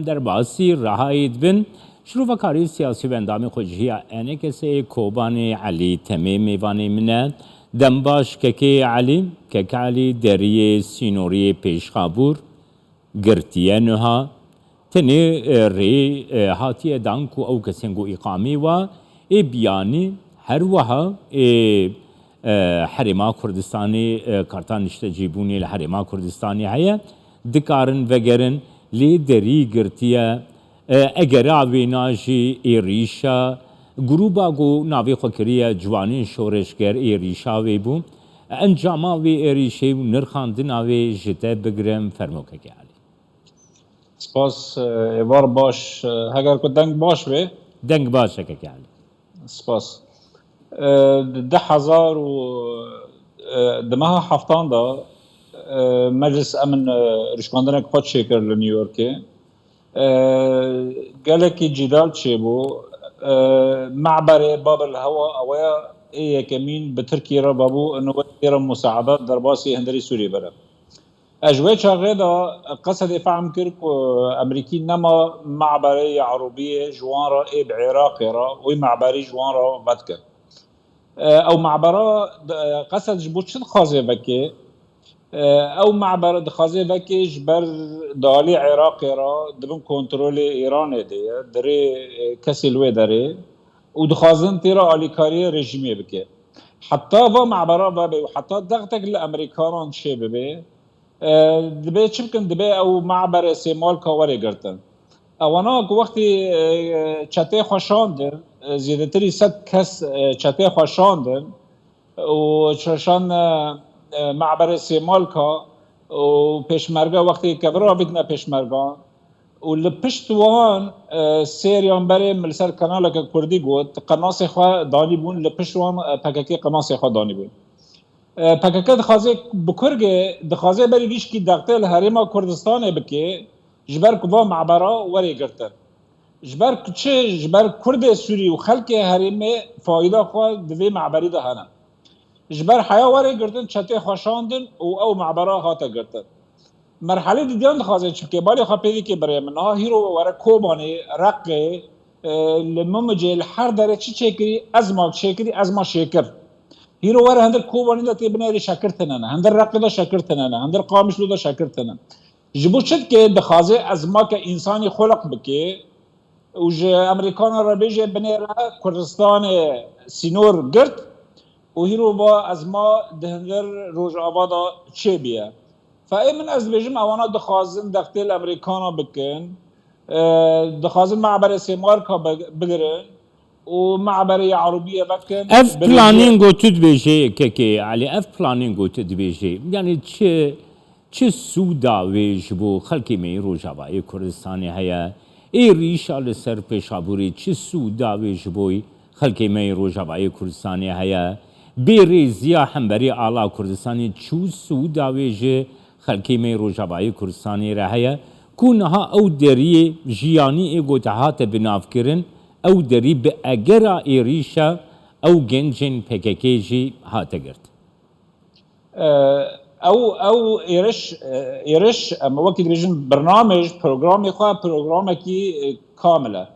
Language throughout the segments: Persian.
در باسی رهایید بن شروع کاری سیاسی و اندام خوشی آنه کسی کوبان علی تمیم میوانی منه دنباش که علی دریه سینوری پیشخابور گرتیه نها تنی ری هاتیه دانکو او کسینگو اقامی و بیانی هر وها حرما کردستانی کارتان اشتجیبونی لحرما کردستانی هیا دکارن وگرن لی دری گرتیه اگر آوی ناجی ایریشا گروبا گو ناوی خوکریه جوانین شورشگر ایریشا وی بو انجاما وی ایریشی نرخاندن آوی جته بگرم فرموکه که علی سپاس ایوار باش هگر که دنگ باش بی دنگ باشه که علی سپاس 10,000 و دمها هفتان دا مجلس امن رشکاندن خود شکر لنیویورکی قالك جدال شيبو معبر باب الهواء اويا ايه كمين بتركيا بابو انه غير مساعدات درباسي هندري سوري برا اجوي شاغدا قصد فهم كرك امريكي نما معبري عربيه جوانرا ايه بعراق را ومعبري جوانرا فاتكا او معبرا قصد جبوت شد خازي بكي او معبر دخازه وکی جبر دالی عراق را دبن کنترل ایران دی دره کسی لوی داره و دخازن تیرا آلیکاری رژیمی بکه حتی و معبرا بابه و حتی دغتک لامریکانان چه ببه دبه چه بکن دبه او معبر سیمال کاوری گرتن اوانا وقتی چته خوشاندن زیادتری 100 کس چته خوشاندن و چشان معبر سیمالکا و پیشمرگا وقتی کبرا بیدنا پیشمرگا و لپشت وان سریان بره ملسر کانال که کردی گوت قناص خواه دانی بون لپشت وان پککی قناص خواه دانی بون پککی دخوازه بکرگه دخوازه بری گیش کی دقته الحریما کردستانه بکی جبر کوا معبرا وری گرتن جبر کرد سوری و خلق حریمه فایده خواه دوی معبری دهانه جبر حیا وری گرتن چته خوشاندن او معبرا هاته گرتن مرحله دیدن دخوازه چکه بالی خواه پیدی که برای من هیرو وره کوبانی رقه لممجل هر داره چی چکری از ما شکر هیرو وره هندر کوبانی دا تیبنیری شکرتننه هندر رقه دا شکرتننه هندر قامشلو دا شکرتننه جبو چد که دخوازه از ما که انسانی خلق بکی و امریکان را بیجه بنیره کردستان سینور گرد و هیرو با از ما دهندر روز آبادا چه بیه فای من از بیجم اوانا دخوازن دقتیل امریکانا بکن دخوازن معبر سیمارکا بگرن و معبر عربیه بکن اف پلانینگو تد بیجه که علی اف پلانینگو تد بیجه یعنی چه سودا ویج بو خلقی می روجاوای کردستانی هیا ای ریشا لسر پیشابوری چه سودا ویج بوی خلقی می روجاوای کردستانی هیا بیریزیا همبری آلا کردستانی چو سودا ویج خلقی می روجاوای کردستانی رهیا کونها او دری جیانی ایگو تحات بناف کرن او دری به اگرا ای ریشا او گنجن پککی جی هات گرد او ایرش اما وقتی بیشتر برنامه خواه برنامه کی کامله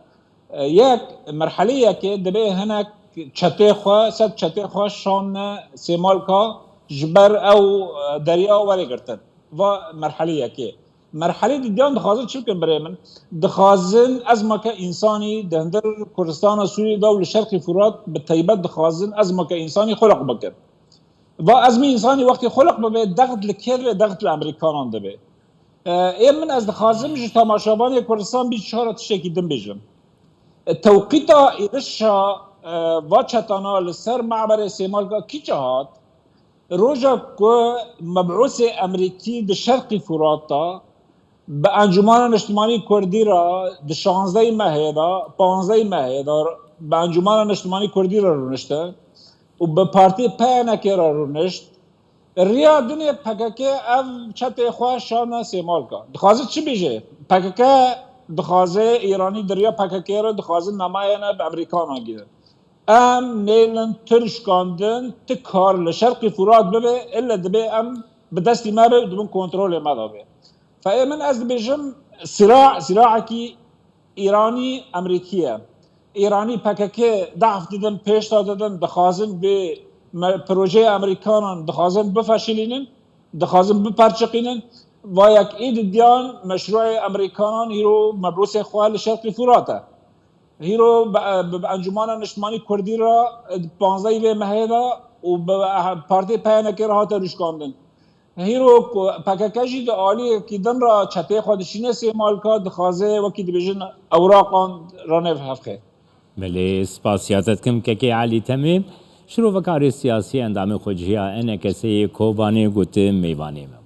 یک مرحله که دبی هنگ چته خواه شان سیمالکا جبر او دریا وری گرتن و مرحله دیدن دخوازن چی کن برای من دخوازن از ما که انسانی دهندر کردستان سوری دول شرق فرات به طیبت دخوازن از ما که انسانی خلق بکن و از می انسانی وقتی خلق ببه دغت لکر و دغت لامریکانان دبه من از دخوازم جو تماشابان کردستان بیش چهارت شکیدم بیجم توقیتا ایرشا و چتانا لسر معبر سیمالکا کی جهات روژا که مبعوث امریکی ده شرق فراتا به انجمان اجتماعی کردی را ده 16 ماه دا 15 ماه دا به انجمان اجتماعی کردی را رونشته و به پارتی پینکی را رونشت ریا دنیا پککه او چته خواه شان سیمالکا دخوازه چی بیجه؟ پککه دخوازه ایرانی دریا پککه را دخوازه نمایانه به امریکان آگیده ام نیلن ترشکاندن تکار لشرق فرات ببه الا دبه ام بدستی ما به دبن کنترول ما دابه فای من از بیجم صراعكي ايراني امريكيه ايراني PKK ضعف ددن پیشتا ددن دخوازن به پروژه امریکانان دخوازن بفشلینن دخوازن بپرچقینن و یک اید دیان مشروع امریکانان هیرو مبروس خوال شرق فراته هیرو انجمن نشمانی کردی را 15 مهدا و پارتی پیانکی را هاتا روشکاندن هیرو پککجی د عالی کی دن را چته خودشینه استعمال کرد دخوازه وکی دیویژن اوراقان رانف هفخه بله سپاسیاتت کم که علی تمیم شروع وکار سیاسی اندام خوجیا انکسی کوبانی گوته میوانیم